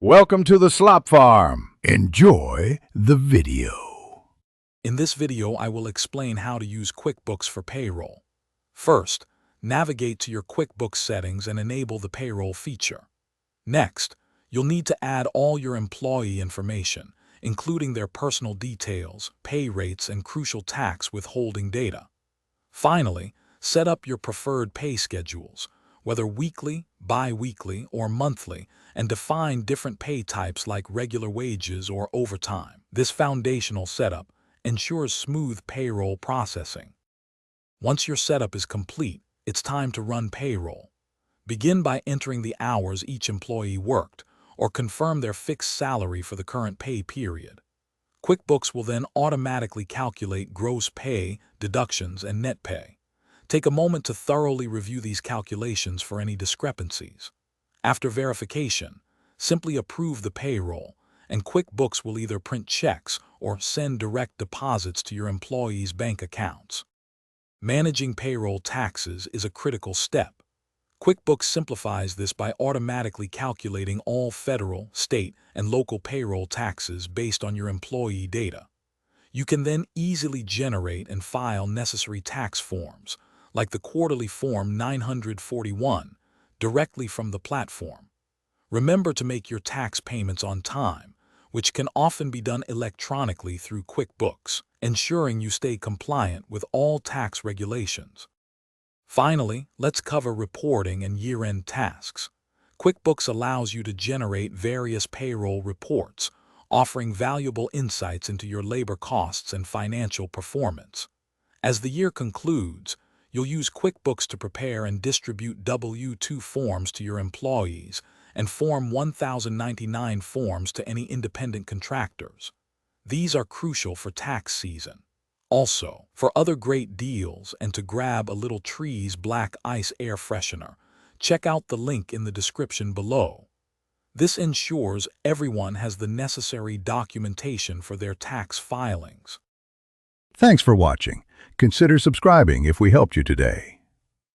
Welcome to the Slop Farm. Enjoy the video. In this video, I will explain how to use QuickBooks for payroll. First, navigate to your QuickBooks settings and enable the payroll feature. Next, you'll need to add all your employee information, including their personal details, pay rates, and crucial tax withholding data. Finally, set up your preferred pay schedules, whether weekly, bi-weekly, or monthly, and define different pay types like regular wages or overtime. This foundational setup ensures smooth payroll processing. Once your setup is complete, it's time to run payroll. Begin by entering the hours each employee worked, or confirm their fixed salary for the current pay period. QuickBooks will then automatically calculate gross pay, deductions, and net pay. Take a moment to thoroughly review these calculations for any discrepancies. After verification, simply approve the payroll, and QuickBooks will either print checks or send direct deposits to your employees' bank accounts. Managing payroll taxes is a critical step. QuickBooks simplifies this by automatically calculating all federal, state, and local payroll taxes based on your employee data. You can then easily generate and file necessary tax forms, like the quarterly Form 941, directly from the platform. Remember to make your tax payments on time, which can often be done electronically through QuickBooks, ensuring you stay compliant with all tax regulations. Finally, let's cover reporting and year-end tasks. QuickBooks allows you to generate various payroll reports, offering valuable insights into your labor costs and financial performance. As the year concludes, you'll use QuickBooks to prepare and distribute W-2 forms to your employees and Form 1099 forms to any independent contractors. These are crucial for tax season. Also, for other great deals and to grab a little Trees Black Ice air freshener, check out the link in the description below. This ensures everyone has the necessary documentation for their tax filings. Thanks for watching. Consider subscribing if we helped you today.